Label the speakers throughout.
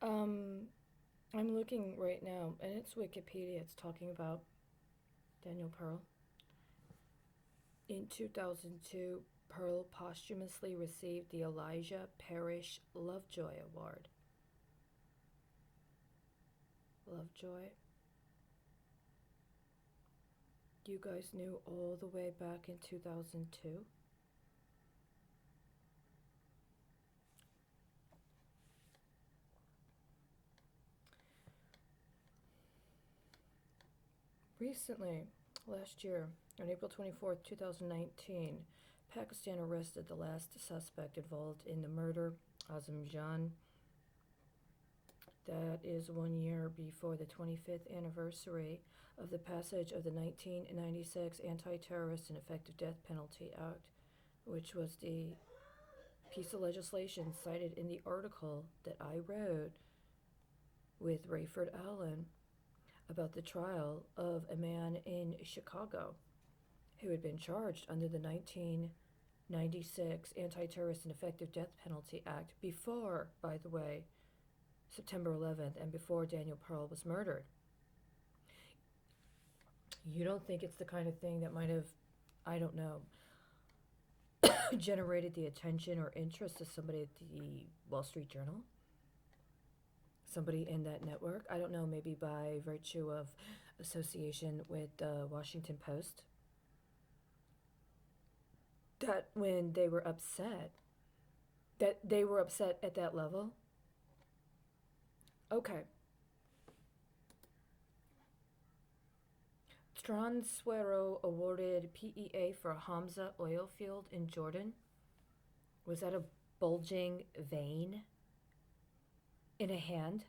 Speaker 1: Um, I'm looking right now, and it's Wikipedia. It's talking about Daniel Pearl. In 2002, Pearl posthumously received the Elijah Parrish Lovejoy Award. Lovejoy. You guys knew all the way back in 2002? Recently, last year, on April 24th, 2019, Pakistan arrested the last suspect involved in the murder, Azam Jan. That is 1 year before the 25th anniversary of the passage of the 1996 Anti-Terrorist and Effective Death Penalty Act, which was the piece of legislation cited in the article that I wrote with Rayford Allen about the trial of a man in Chicago who had been charged under the 1996 Anti-Terrorist and Effective Death Penalty Act before, by the way, September 11th and before Daniel Pearl was murdered. You don't think it's the kind of thing that might have, I don't know, generated the attention or interest of somebody at the Wall Street Journal? Somebody in that network? I don't know, maybe by virtue of association with the Washington Post? That when they were upset, that they were upset at that level? Okay. Transwero awarded PEA for Hamza oil field in Jordan. Was that a bulging vein in a hand?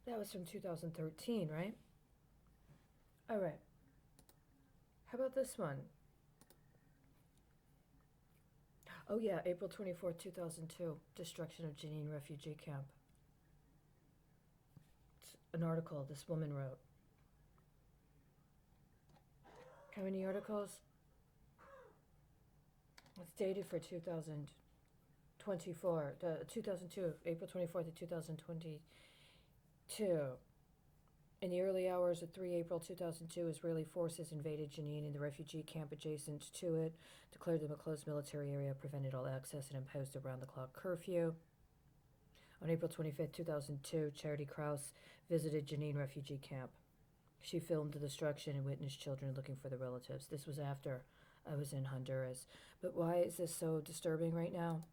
Speaker 1: That was from 2013, right? All right. How about this one? Oh, yeah, April 24th, 2002. Destruction of Jenin refugee camp. It's an article this woman wrote. How many articles? It's dated for 2024, 2002, April 24th of 2022. In the early hours of 3 April 2002, Israeli forces invaded Jenin and the refugee camp adjacent to it, declared them a closed military area, prevented all access, and imposed a round-the-clock curfew. On April 25th, 2002, Charity Kraus visited Jenin refugee camp. She filmed the destruction and witnessed children looking for their relatives. This was after I was in Honduras. But why is this so disturbing right now?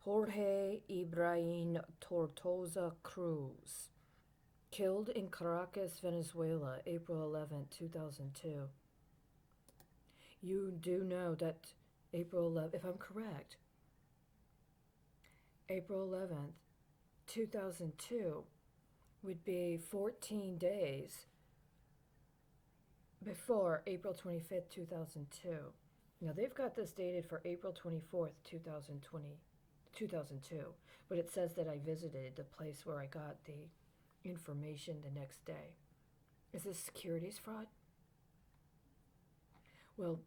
Speaker 1: Jorge Ibrahim Tortosa Cruz, killed in Caracas, Venezuela, April 11th, 2002. You do know that April 11th, if I'm correct, April 11th, 2002 would be 14 days before April 25th, 2002. Now they've got this dated for April 24th, 2002, but it says that I visited the place where I got the information the next day. Is this securities fraud? Well,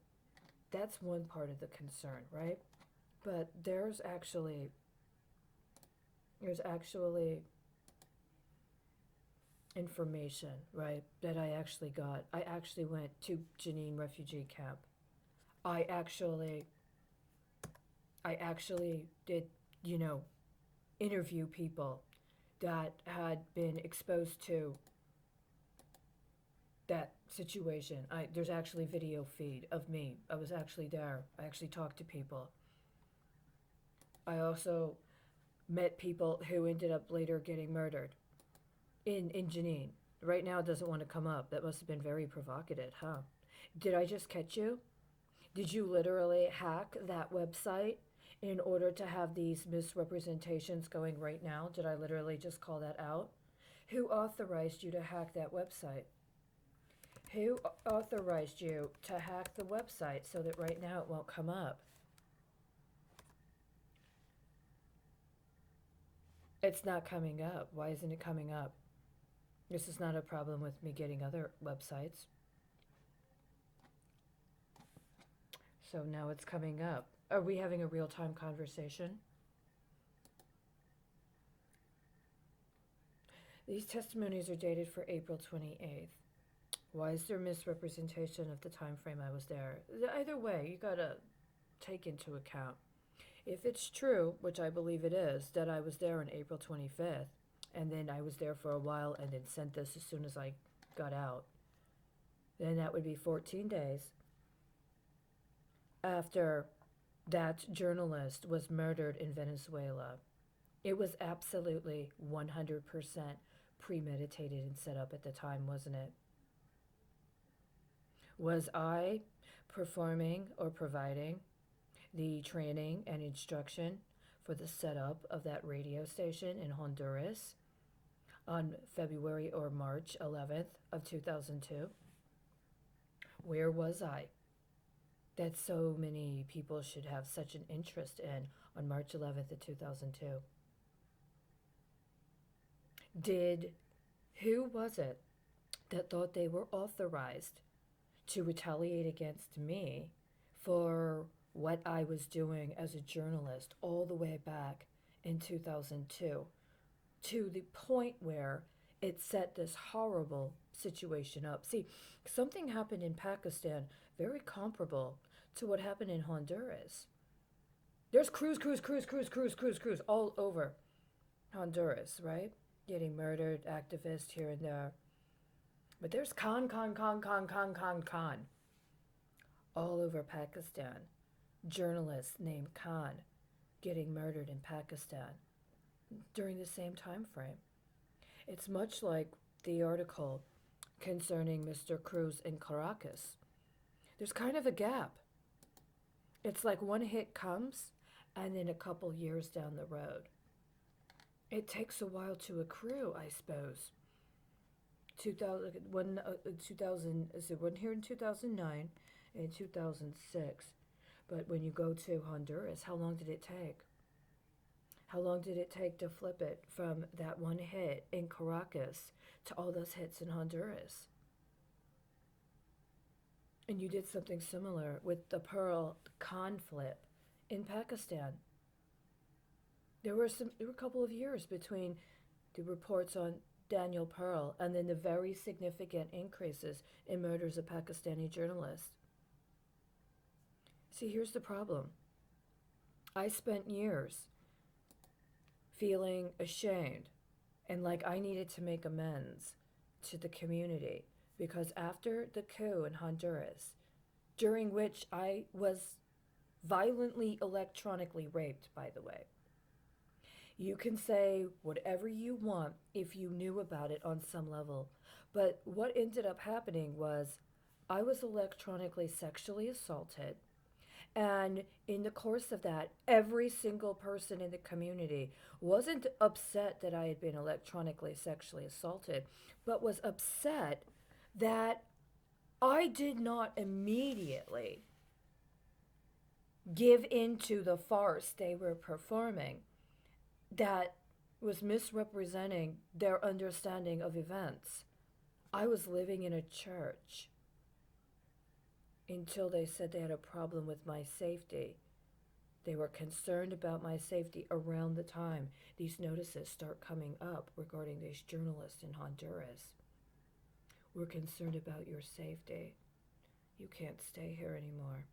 Speaker 1: that's one part of the concern, right? But there's actually information, right, that I actually got. I actually went to Jenin refugee camp. I actually I actually did, you know, interview people that had been exposed to that situation. There's actually video feed of me. I was actually there. I actually talked to people. I also met people who ended up later getting murdered in Jenin. Right now it doesn't want to come up. That must have been very provocative, huh? Did I just catch you? Did you literally hack that website in order to have these misrepresentations going right now? Did I literally just call that out? Who authorized you to hack that website? Who authorized you to hack the website so that right now it won't come up? It's not coming up. Why isn't it coming up? This is not a problem with me getting other websites. So now it's coming up. Are we having a real-time conversation? These testimonies are dated for April 28th. Why is there misrepresentation of the time frame I was there? Either way, you gotta take into account. If it's true, which I believe it is, that I was there on April 25th, and then I was there for a while and then sent this as soon as I got out, then that would be 14 days after that journalist was murdered in Venezuela. It was absolutely 100% premeditated and set up at the time, wasn't it? Was I performing or providing the training and instruction for the setup of that radio station in Honduras on February or March 11th of 2002? Where was I? That so many people should have such an interest in on March 11th of 2002. Who was it that thought they were authorized to retaliate against me for what I was doing as a journalist all the way back in 2002, to the point where it set this horrible situation up? See, something happened in Pakistan very comparable to what happened in Honduras. There's crews all over Honduras, right? Getting murdered, activists here and there. But there's Khan all over Pakistan. Journalists named Khan getting murdered in Pakistan during the same time frame. It's much like the article concerning Mr. Cruz in Caracas. There's kind of a gap. It's like one hit comes and then a couple years down the road. It takes a while to accrue, I suppose. 2000, is it one here in 2009 and 2006? But when you go to Honduras, how long did it take? How long did it take to flip it from that one hit in Caracas to all those hits in Honduras? And you did something similar with the Pearl Khan flip in Pakistan. There were a couple of years between the reports on Daniel Pearl and then the very significant increases in murders of Pakistani journalists. See, here's the problem. I spent years feeling ashamed and like I needed to make amends to the community because after the coup in Honduras, during which I was violently electronically raped, by the way. You can say whatever you want if you knew about it on some level, but what ended up happening was I was electronically sexually assaulted, and in the course of that, every single person in the community wasn't upset that I had been electronically sexually assaulted, but was upset that I did not immediately give into the farce they were performing that was misrepresenting their understanding of events. I was living in a church until they said they had a problem with my safety. They were concerned about my safety around the time these notices start coming up regarding these journalists in Honduras. We're concerned about your safety. You can't stay here anymore.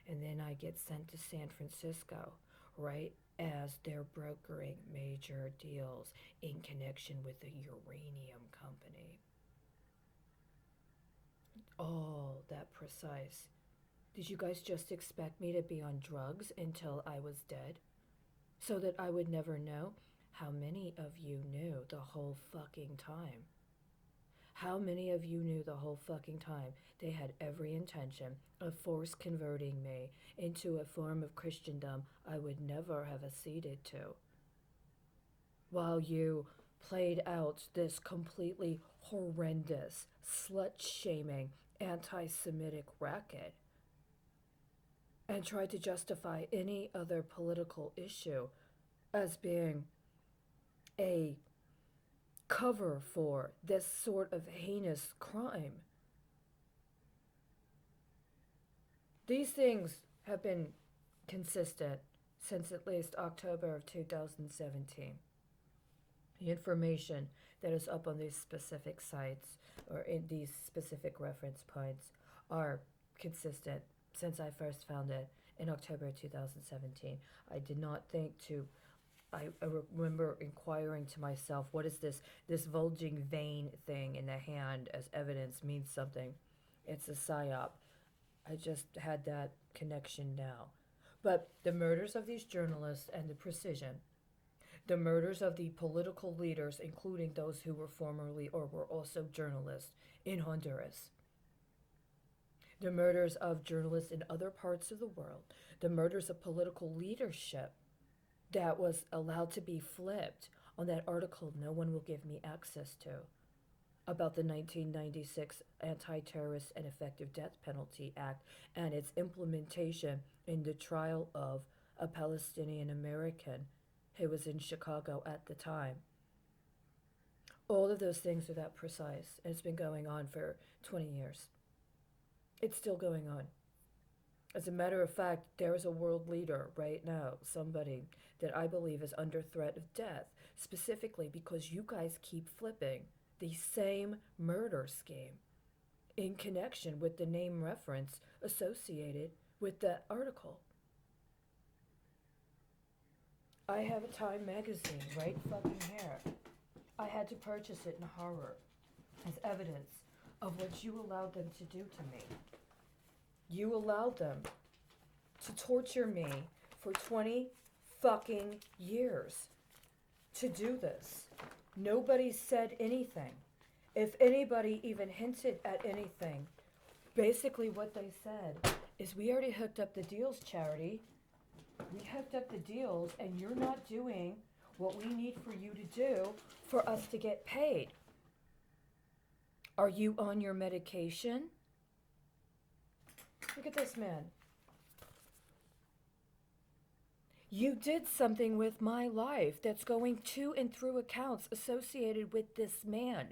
Speaker 1: And then I get sent to San Francisco, right as they're brokering major deals in connection with the uranium company. All that precise. Did you guys just expect me to be on drugs until I was dead? So that I would never know? How many of you knew the whole fucking time? How many of you knew the whole fucking time they had every intention of force converting me into a form of Christendom I would never have acceded to? While you played out this completely horrendous, slut-shaming, anti-Semitic racket and tried to justify any other political issue as being a cover for this sort of heinous crime. These things have been consistent since at least October of 2017. The information that is up on these specific sites or in these specific reference points are consistent since I first found it in October 2017. I did not think to. I remember inquiring to myself, what is this bulging vein thing in the hand as evidence means something. It's a psyop. I just had that connection now. But the murders of these journalists and the precision, the murders of the political leaders, including those who were formerly or were also journalists in Honduras, the murders of journalists in other parts of the world, the murders of political leadership that was allowed to be flipped on that article No One Will Give Me Access To about the 1996 Anti-Terrorist and Effective Death Penalty Act and its implementation in the trial of a Palestinian American who was in Chicago at the time. All of those things are that precise, and it's been going on for 20 years. It's still going on. As a matter of fact, there is a world leader right now, somebody that I believe is under threat of death, specifically because you guys keep flipping the same murder scheme in connection with the name reference associated with that article. I have a Time magazine right fucking here. I had to purchase it in horror as evidence of what you allowed them to do to me. You allowed them to torture me for 20 fucking years to do this. Nobody said anything. If anybody even hinted at anything, basically what they said is, we already hooked up the deals, Charity. We hooked up the deals and you're not doing what we need for you to do for us to get paid. Are you on your medication? Look at this man. You did something with my life that's going to and through accounts associated with this man.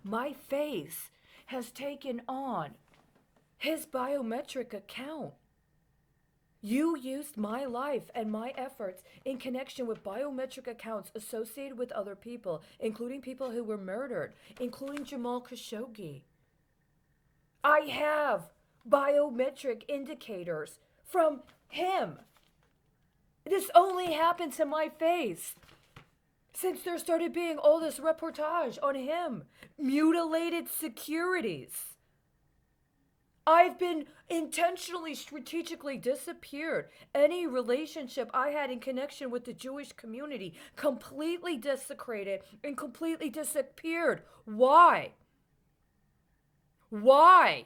Speaker 1: My face has taken on his biometric account. You used my life and my efforts in connection with biometric accounts associated with other people, including people who were murdered, including Jamal Khashoggi. I have biometric indicators from him. This only happened to my face since there started being all this reportage on him. Mutilated securities. I've been intentionally, strategically disappeared. Any relationship I had in connection with the Jewish community completely desecrated and completely disappeared. Why? Why?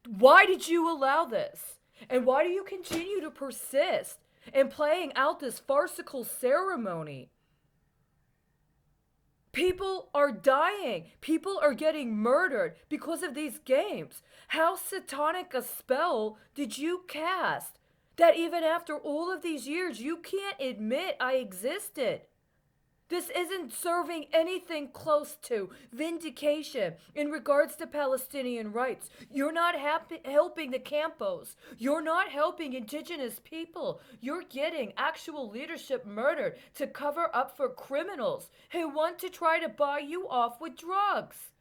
Speaker 1: Why did you allow this? And why do you continue to persist in playing out this farcical ceremony? People are dying. People are getting murdered because of these games. How satanic a spell did you cast that even after all of these years, you can't admit I existed? This isn't serving anything close to vindication in regards to Palestinian rights. You're not helping the Campos. You're not helping indigenous people. You're getting actual leadership murdered to cover up for criminals who want to try to buy you off with drugs.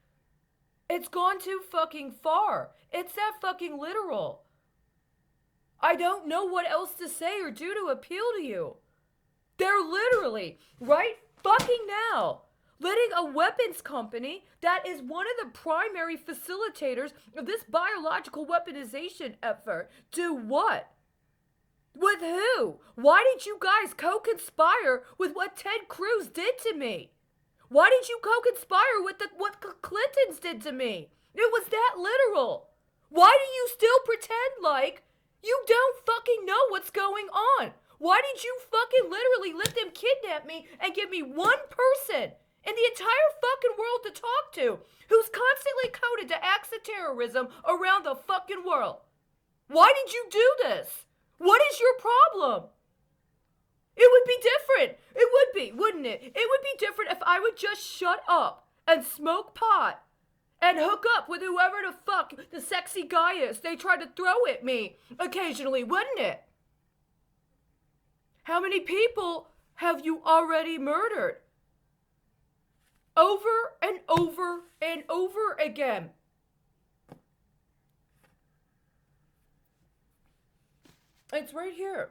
Speaker 1: It's gone too fucking far. It's that fucking literal. I don't know what else to say or do to appeal to you. They're literally, right fucking now, letting a weapons company that is one of the primary facilitators of this biological weaponization effort do what? With who? Why did you guys co-conspire with what Ted Cruz did to me? Why did you co-conspire with what Clintons did to me? It was that literal. Why do you still pretend like you don't fucking know what's going on? Why did you fucking literally let them kidnap me and give me one person in the entire fucking world to talk to who's constantly coded to acts of terrorism around the fucking world? Why did you do this? What is your problem? It would be different. It would be, wouldn't it? It would be different if I would just shut up and smoke pot and hook up with whoever the fuck the sexy guy is they try to throw at me occasionally, wouldn't it? How many people have you already murdered? Over and over and over again. It's right here.